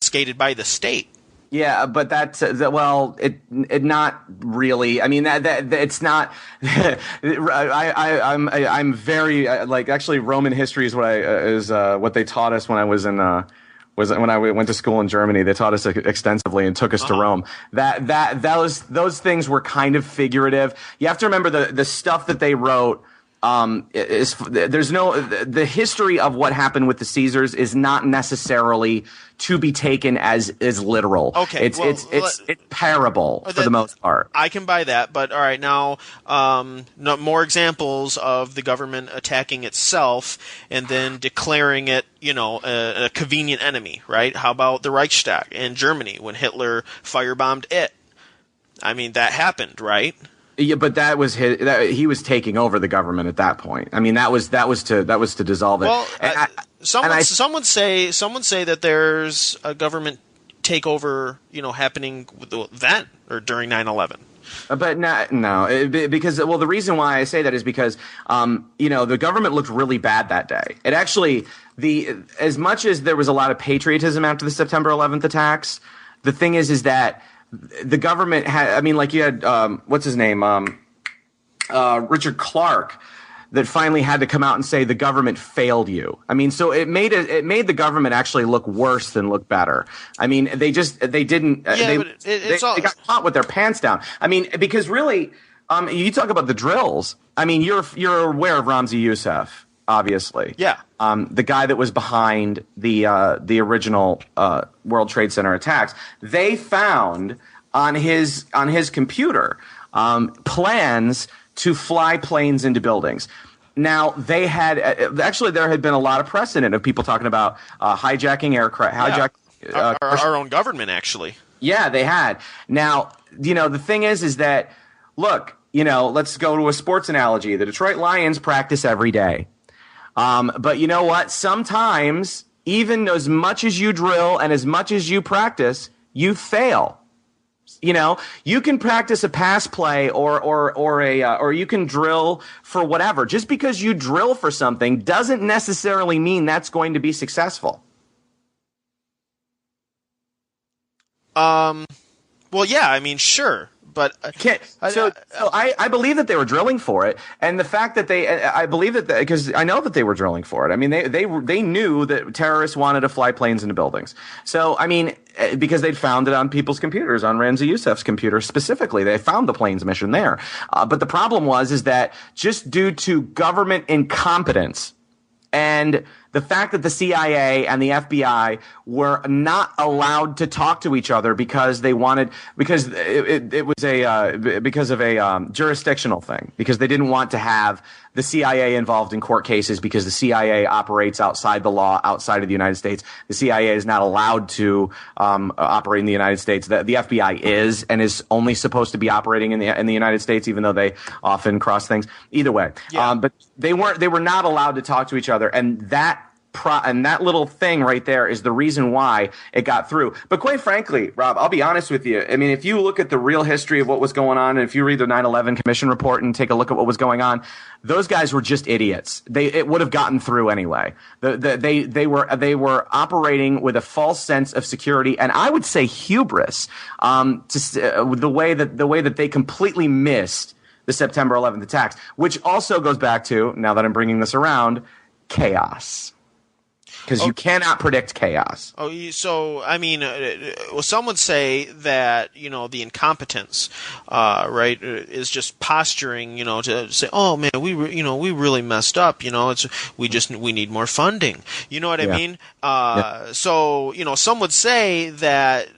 confiscated by the state. Yeah, but that's well, it not really. I mean, that it's not. I'm very like actually Roman history is what they taught us when I was in when I went to school in Germany. They taught us extensively and took us to Rome. Those things were kind of figurative. You have to remember the stuff that they wrote. The history of what happened with the Caesars is not necessarily to be taken as literal. Okay, it's parable for the most part. I can buy that, but all right, now more examples of the government attacking itself and then declaring it, a convenient enemy, right? How about the Reichstag in Germany when Hitler firebombed it? I mean, that happened, right? Yeah, but that was he was taking over the government at that point. I mean, that was to dissolve it. Well, someone say that there's a government takeover, happening then or during 9/11. But no, because the reason why I say that is because the government looked really bad that day. It actually as much as there was a lot of patriotism after the September 11th attacks, the thing is that the government had, I mean, like you had, what's his name? Richard Clark, that finally had to come out and say the government failed you. I mean, so it made the government actually look worse than look better. I mean, they didn't, they got caught with their pants down. I mean, because really, you talk about the drills. I mean, you're aware of Ramzi Youssef, obviously. Yeah. The guy that was behind the original World Trade Center attacks. They found on his computer plans to fly planes into buildings. Now they had there had been a lot of precedent of people talking about hijacking aircraft. Our own government actually. Yeah, they had. Now the thing is that look, let's go to a sports analogy. The Detroit Lions practice every day. But you know what? Sometimes, even as much as you drill and as much as you practice, you fail. You can practice a pass play or you can drill for whatever. Just because you drill for something doesn't necessarily mean that's going to be successful. Well, yeah, I mean, sure. But I believe that they were drilling for it, and the fact that I believe that because I know that they were drilling for it. I mean, they knew that terrorists wanted to fly planes into buildings. So I mean, because they'd found it on people's computers, on Ramzi Youssef's computer specifically, they found the planes mission there. But the problem is that just due to government incompetence and the fact that the CIA and the FBI were not allowed to talk to each other because it was because of a jurisdictional thing, because they didn't want to have the CIA involved in court cases because the CIA operates outside the law, outside of the United States. The CIA is not allowed to operate in the United States. The FBI is and is only supposed to be operating in the United States, even though they often cross things. Either way, but they were not allowed to talk to each other, and that little thing right there is the reason why it got through. But quite frankly, Rob, I'll be honest with you. I mean, if you look at the real history of what was going on, and if you read the 9/11 Commission report and take a look at what was going on, those guys were just idiots. It would have gotten through anyway. They were operating with a false sense of security, and I would say hubris. The way that they completely missed the September 11th attacks, which also goes back to, now that I'm bringing this around, chaos. Because you cannot predict chaos. Oh, so I mean, some would say that the incompetence, right, is just posturing, to say, oh man, we really messed up. We need more funding. You know what I mean? So some would say that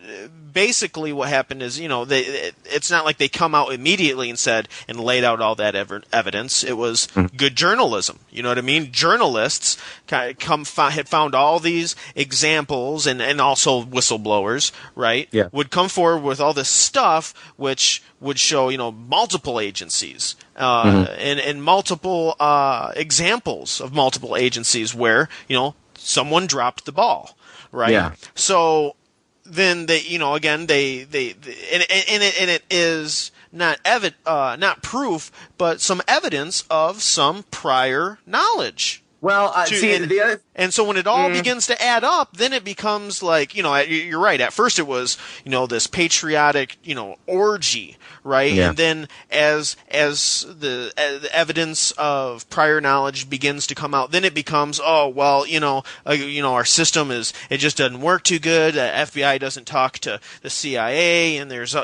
basically what happened is, it's not like they come out immediately and laid out all that evidence. It was good journalism. You know what I mean? Journalists had found all these examples, and also whistleblowers, right? Yeah. Would come forward with all this stuff, which would show, multiple agencies, and multiple examples of multiple agencies where, someone dropped the ball, right? Yeah. So then they, again, it is not proof, but some evidence of some prior knowledge, Well, and so when it all begins to add up, then it becomes like, you're right. At first it was, this patriotic, orgy, right? Yeah. And then as the evidence of prior knowledge begins to come out, then it becomes, our system it just doesn't work too good. FBI doesn't talk to the CIA, and there's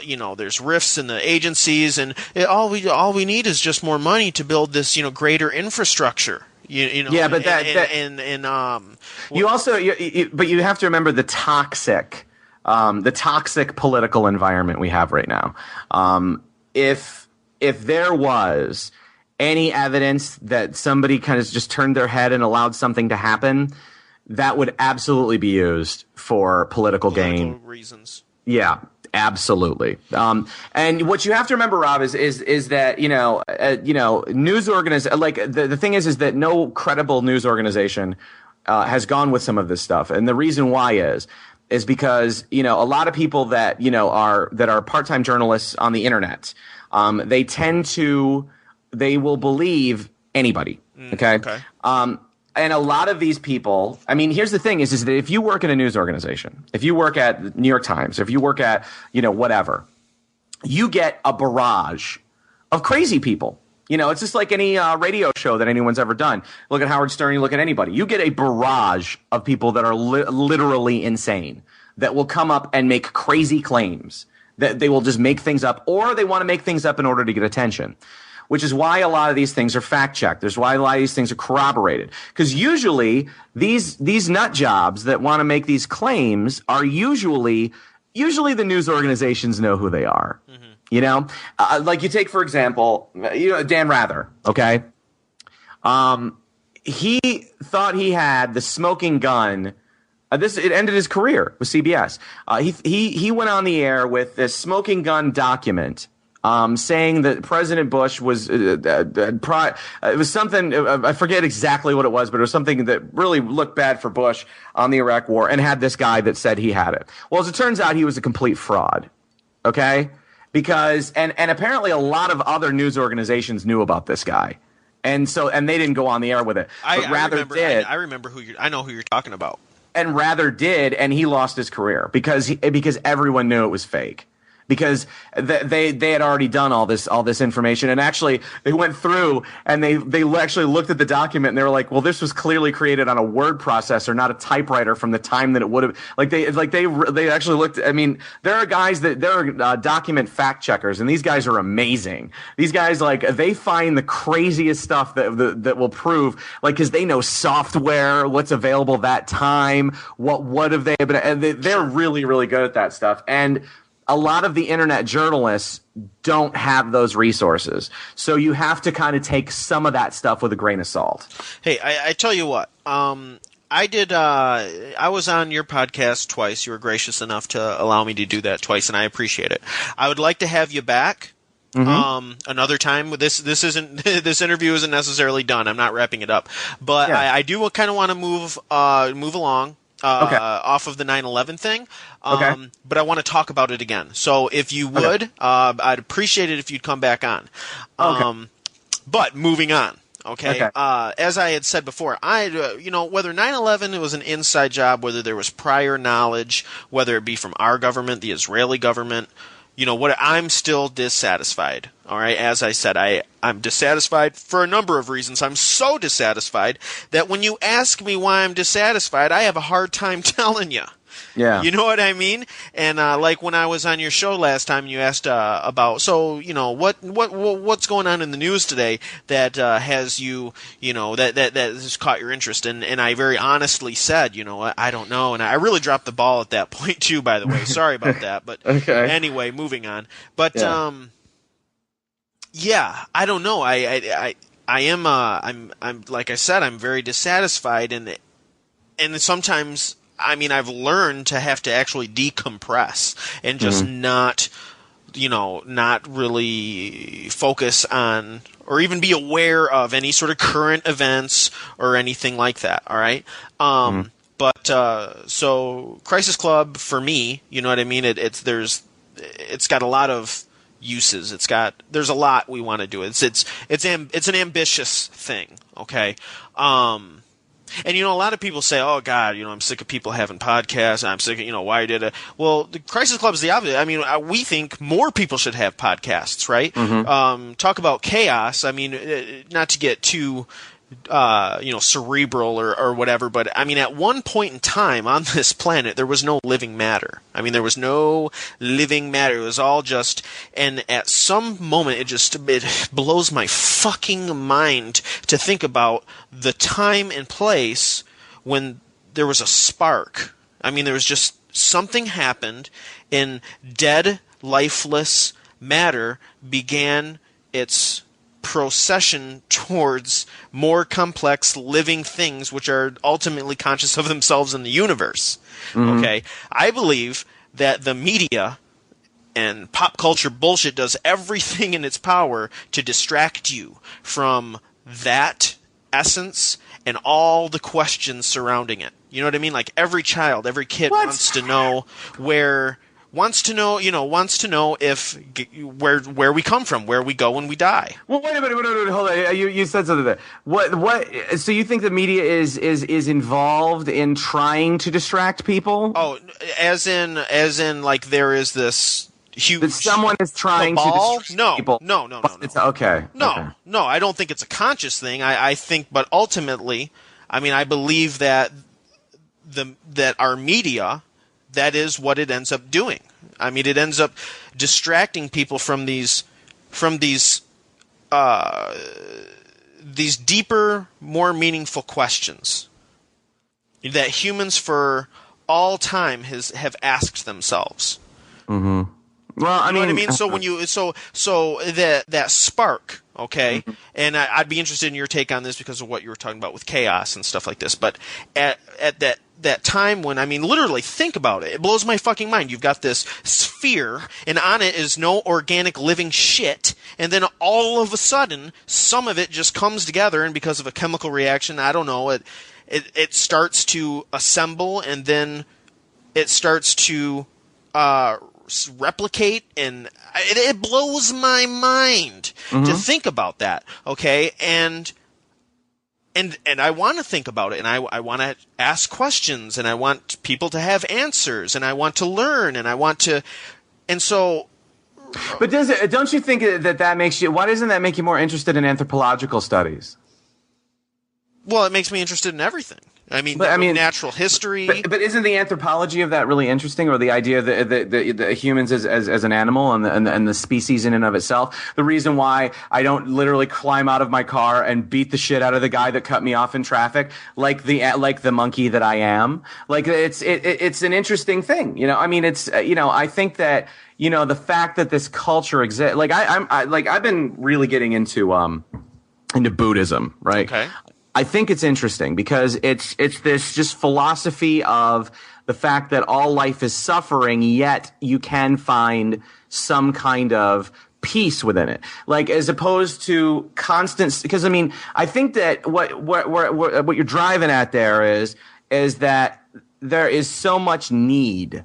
rifts in the agencies, and all we need is just more money to build this, greater infrastructure. Yeah, but you have to remember the toxic political environment we have right now. If there was any evidence that somebody kind of just turned their head and allowed something to happen, that would absolutely be used for political gain reasons. Yeah. Absolutely. And what you have to remember, Rob, is that, news the thing is that no credible news organization has gone with some of this stuff. And the reason why is because, a lot of people that, are part-time journalists on the internet, they will believe anybody. Okay. And a lot of these people, I mean, here's the thing is that if you work in a news organization, if you work at the New York Times, if you work at, whatever, you get a barrage of crazy people. It's just like any radio show that anyone's ever done. Look at Howard Stern, you look at anybody. You get a barrage of people that are literally insane, that will come up and make crazy claims, that they will just make things up, or they want to make things up in order to get attention. Which is why a lot of these things are fact-checked. There's why a lot of these things are corroborated. Because usually these nut jobs that want to make these claims are usually the news organizations know who they are. Mm-hmm. Like you take, for example, Dan Rather, okay? He thought he had the smoking gun. It ended his career with CBS. He went on the air with this smoking gun document, saying that President Bush was it was something, I forget exactly what it was, but it was something that really looked bad for Bush on the Iraq War, and had this guy that said he had it. Well, as it turns out, he was a complete fraud. Okay, because and apparently a lot of other news organizations knew about this guy, and they didn't go on the air with it. But Rather did. I remember I know who you're talking about. And Rather did, and he lost his career because everyone knew it was fake. Because they had already done all this information, and actually they went through and they actually looked at the document and they were like, well, this was clearly created on a word processor, not a typewriter from the time that it would have. They actually looked. I mean, there are guys there are document fact checkers, and these guys are amazing. These guys they find the craziest stuff that will prove, because they know software, what's available that time, what have they been, and they're really, really good at that stuff. And a lot of the internet journalists don't have those resources. So you have to kind of take some of that stuff with a grain of salt. Hey, I tell you what, I was on your podcast twice. You were gracious enough to allow me to do that twice, and I appreciate it. I would like to have you back. Mm-hmm. Another time. This interview isn't necessarily done. I'm not wrapping it up, but yeah. I do kind of want to move along. Off of the 9/11 thing, but I want to talk about it again. So if you would, I'd appreciate it if you'd come back on. But moving on, okay. As I had said before, whether 9/11 was an inside job, whether there was prior knowledge, whether it be from our government, the Israeli government, I'm still dissatisfied. All right, as I said, I'm dissatisfied for a number of reasons. I'm so dissatisfied that when you ask me why I'm dissatisfied, I have a hard time telling you. Yeah. You know what I mean? And like when I was on your show last time, you asked about, so, what's going on in the news today that has you, that has caught your interest? And I very honestly said, I don't know. And I really dropped the ball at that point too, by the way. Sorry about that. But anyway, moving on. But I don't know. I am I'm like I said, I'm very dissatisfied, and sometimes, I've learned to have to actually decompress and just not really focus on or even be aware of any sort of current events or anything like that. All right. But so Crisis Club for me, you know what I mean? It's got a lot of uses. There's a lot we want to do. It's an ambitious thing. Okay. And, a lot of people say, oh, God, I'm sick of people having podcasts. I'm sick of, why did it? Well, the Crisis Club is the opposite. I mean, we think more people should have podcasts, right? Mm-hmm. Talk about chaos. I mean, not to get too, cerebral or whatever, but I mean, at one point in time on this planet, there was no living matter. I mean, there was no living matter. It was all just, and at some moment, it blows my fucking mind to think about the time and place when there was a spark. I mean, there was just something happened, and dead, lifeless matter began its procession towards more complex living things which are ultimately conscious of themselves in the universe. Mm-hmm. Okay? I believe that the media and pop culture bullshit does everything in its power to distract you from that essence and all the questions surrounding it. You know what I mean? Like every child, every kid wants to know if where we come from, where we go when we die. Well, wait a minute, hold on. You said something there. What? So you think the media is involved in trying to distract people? Oh, as in, like there is this huge. That someone is trying to distract people. No. It's okay. No, I don't think it's a conscious thing. I think, but ultimately, I mean, I believe that that our media. That is what it ends up doing. I mean, it ends up distracting people from these deeper, more meaningful questions that humans for all time have asked themselves. Mm-hmm. Well, I mean, what I mean. So when that spark, okay, mm-hmm. And I'd be interested in your take on this because of what you were talking about with chaos and stuff like this. But at that time when, I mean, literally think about it. It blows my fucking mind. You've got this sphere, and on it is no organic living shit, and then all of a sudden, some of it just comes together, and because of a chemical reaction, I don't know, it starts to assemble, and then it starts to replicate, and it blows my mind mm-hmm. to think about that, okay? And I want to think about it, and I want to ask questions, and I want people to have answers, and I want to learn, and I want to, and so. But don't you think that makes you? Why doesn't that make you more interested in anthropological studies? Well, it makes me interested in everything. I mean, natural history. But isn't the anthropology of that really interesting, or the idea that the humans as an animal and the species in and of itself? The reason why I don't literally climb out of my car and beat the shit out of the guy that cut me off in traffic, like the monkey that I am. Like it's an interesting thing, I mean, it's I think that the fact that this culture exists. Like I've been really getting into Buddhism, right? Okay. I think it's interesting because it's this just philosophy of the fact that all life is suffering, yet you can find some kind of peace within it. Like as opposed to constant, because I mean, I think that what you're driving at there is that there is so much need.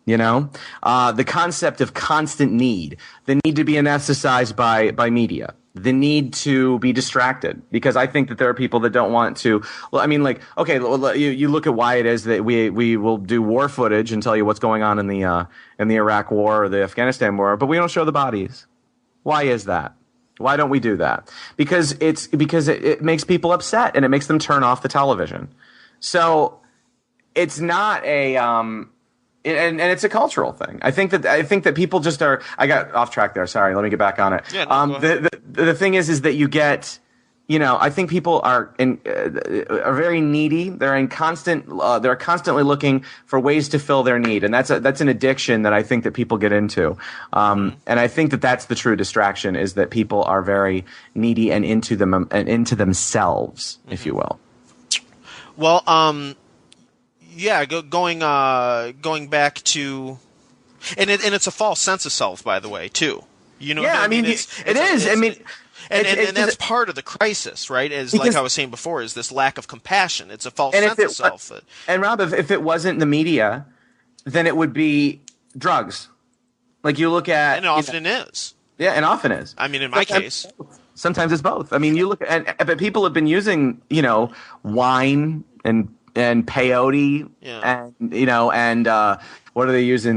The concept of constant need, the need to be anesthetized by media. The need to be distracted, because I think that there are people that don't want to. Well, I mean, like, okay, you look at why it is that we will do war footage and tell you what's going on in the Iraq War or the Afghanistan War, but we don't show the bodies. Why is that? Why don't we do that? Because it makes people upset and it makes them turn off the television. So it's not a And it's a cultural thing. I think that people just are. I got off track there. Sorry. Let me get back on it. Yeah, no, the thing is that you get. I think people are very needy. They're constantly looking for ways to fill their need, and that's an addiction that I think that people get into. And I think that that's the true distraction, is that people are very needy and into themselves, if you will. Well, yeah, going back to, and it's a false sense of self, by the way, too. Yeah, I mean, it is. I mean. And that's part of the crisis, right? Like I was saying before, is this lack of compassion. It's a false sense of self. And Rob, if it wasn't the media, then it would be drugs. Like you look at, and it often is. Yeah, and often is. I mean, in my case. Sometimes it's both. I mean, you look but people have been using, wine and peyote and, and what are they using?